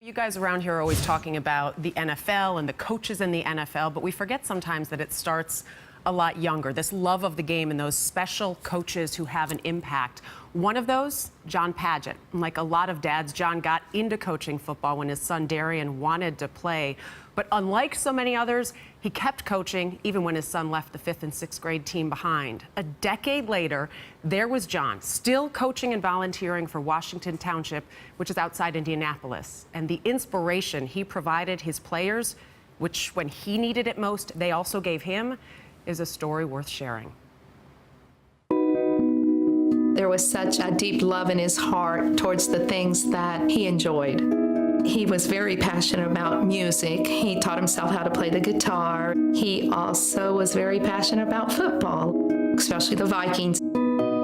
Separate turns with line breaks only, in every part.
You guys around here are always talking about the NFL and the coaches in the NFL, but we forget sometimes that it starts a lot younger. This love of the game and those special coaches who have an impact. One of those, John Padgett. Like a lot of dads, John got into coaching football when his son Darian wanted to play. But unlike so many others, he kept coaching even when his son left the 5th and 6th grade team behind. A decade later, there was John, still coaching and volunteering for Washington Township, which is outside Indianapolis. And the inspiration he provided his players, which when he needed it most, they also gave him, is a story worth sharing.
There was such a deep love in his heart towards the things that he enjoyed. He was very passionate about music. He taught himself how to play the guitar. He also was very passionate about football, especially the Vikings.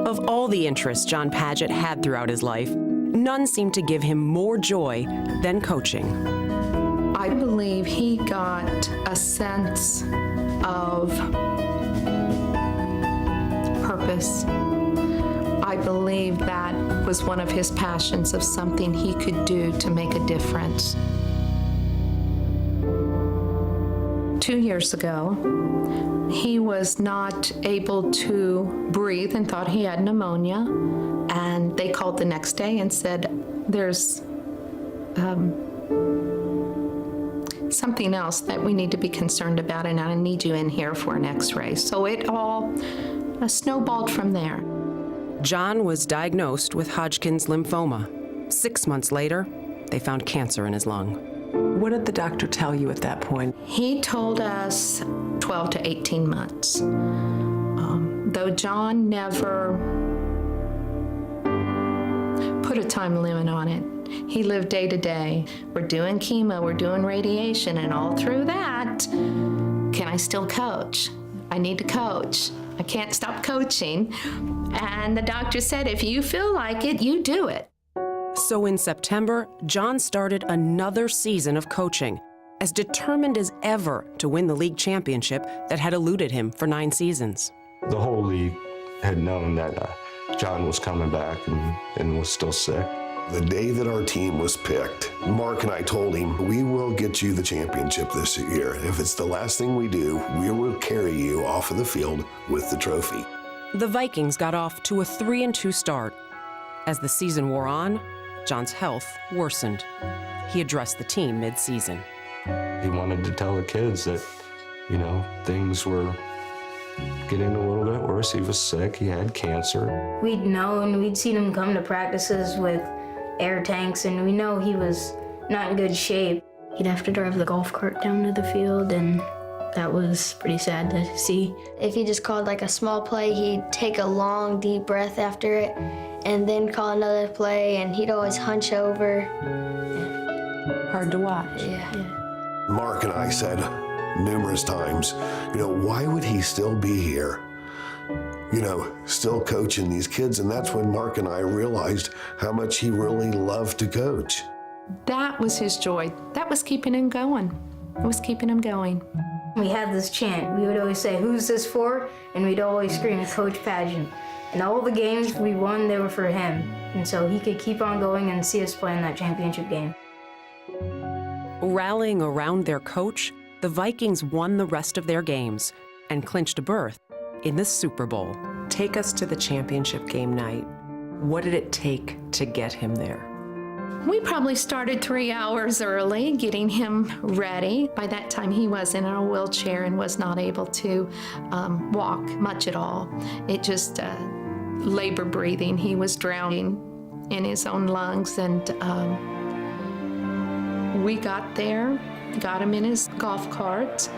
Of all the interests John Padgett had throughout his life, none seemed to give him more joy than coaching.
I believe he got a sense of purpose. I believe that was one of his passions, of something he could do to make a difference. 2 years ago, he was not able to breathe and thought he had pneumonia. And they called the next day and said, there's something else that we need to be concerned about, and I need you in here for an x-ray. So it all snowballed from there.
John was diagnosed with Hodgkin's lymphoma. 6 months later, they found cancer in his lung.
What did the doctor tell you at that point?
He told us 12 to 18 months. Though John never put a time limit on it. He lived day to day. We're doing chemo, we're doing radiation, and all through that, can I still coach? I need to coach. I can't stop coaching. And the doctor said, if you feel like it, you do it.
So in September, John started another season of coaching, as determined as ever to win the league championship that had eluded him for 9 seasons.
The whole league had known that John was coming back and was still sick.
The day that our team was picked, Mark and I told him, we will get you the championship this year. If it's the last thing we do, we will carry you off of the field with the trophy.
The Vikings got off to a 3-2 start. As the season wore on, John's health worsened. He addressed the team mid-season.
He wanted to tell the kids that, things were getting a little bit worse. He was sick, he had cancer.
We'd known, we'd seen him come to practices with air tanks, and we know he was not in good shape. He'd have to drive the golf cart down to the field, and that was pretty sad to see.
If he just called like a small play, he'd take a long, deep breath after it, and then call another play, and he'd always hunch over.
Hard to watch.
Yeah.
Mark and I said numerous times, why would he still be here? Still coaching these kids, and that's when Mark and I realized how much he really loved to coach.
That was his joy. That was keeping him going. It was keeping him going.
We had this chant. We would always say, "Who's this for?" And we'd always scream, "Coach Padgett." And all the games we won, they were for him. And so he could keep on going and see us play in that championship game.
Rallying around their coach, the Vikings won the rest of their games and clinched a berth in the Super Bowl.
Take us to the championship game night. What did it take to get him there?
We probably started 3 hours early, getting him ready. By that time, he was in a wheelchair and was not able to walk much at all. It just labor breathing. He was drowning in his own lungs, and we got there, got him in his golf cart,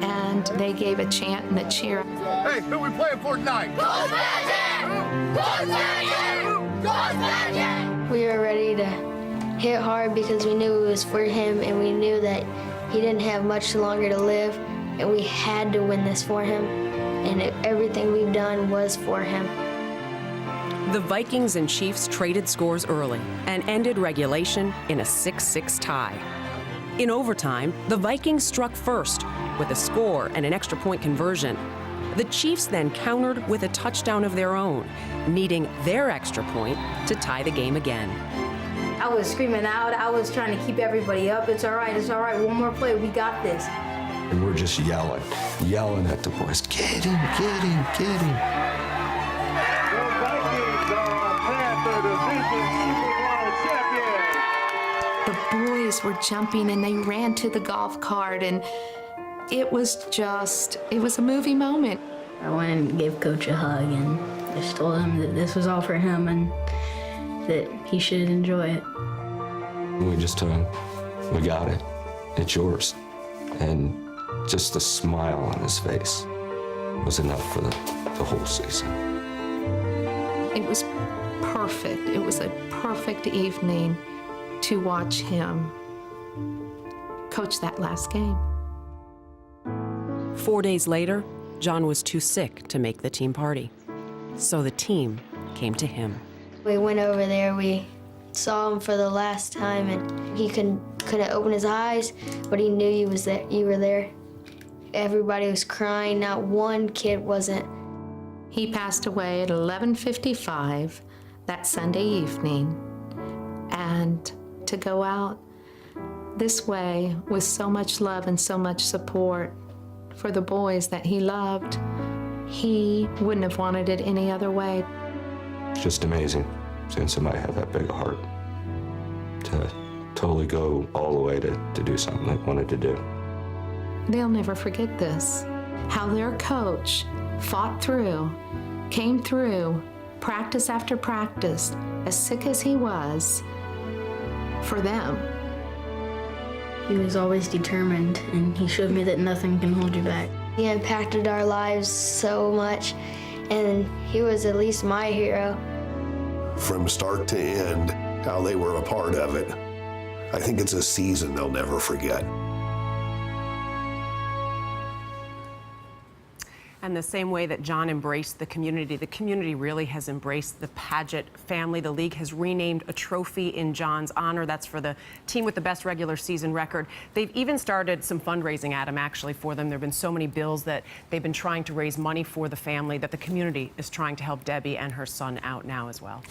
and they gave a chant and a cheer.
Hey, who we playing for tonight?
Coach Padgett! Coach Padgett! Coach Padgett!
We were ready to hit hard because we knew it was for him, and we knew that he didn't have much longer to live, and we had to win this for him, and everything we've done was for him.
The Vikings and Chiefs traded scores early and ended regulation in a 6-6 tie. In overtime, the Vikings struck first with a score and an extra point conversion. The Chiefs then countered with a touchdown of their own, needing their extra point to tie the game again.
I was screaming out. I was trying to keep everybody up. It's all right, one more play, we got this.
And we're just yelling at the boys, get him, get him, get him.
The Vikings are a Panther Division Super Bowl champions.
The boys were jumping and they ran to the golf cart, and it was a movie moment.
I went and gave Coach a hug and just told him that this was all for him and that he should enjoy it.
We just told him, we got it, it's yours. And just the smile on his face was enough for the whole season.
It was perfect. It was a perfect evening to watch him coach that last game.
4 days later, John was too sick to make the team party. So the team came to him.
We went over there, we saw him for the last time, and he couldn't open his eyes, but he knew you were there. Everybody was crying, not one kid wasn't.
He passed away at 11:55 that Sunday evening. And to go out this way with so much love and so much support for the boys that he loved, he wouldn't have wanted it any other way.
It's just amazing seeing somebody have that big a heart to totally go all the way to do something they wanted to do.
They'll never forget this, how their coach fought through, came through, practice after practice, as sick as he was, for them.
He was always determined, and he showed me that nothing can hold you back.
He impacted our lives so much, and he was at least my hero.
From start to end, how they were a part of it. I think it's a season they'll never forget.
And the same way that John embraced the community really has embraced the Padgett family. The league has renamed a trophy in John's honor. That's for the team with the best regular season record. They've even started some fundraising, Adam, actually, for them. There have been so many bills that they've been trying to raise money for the family that the community is trying to help Debbie and her son out now as well.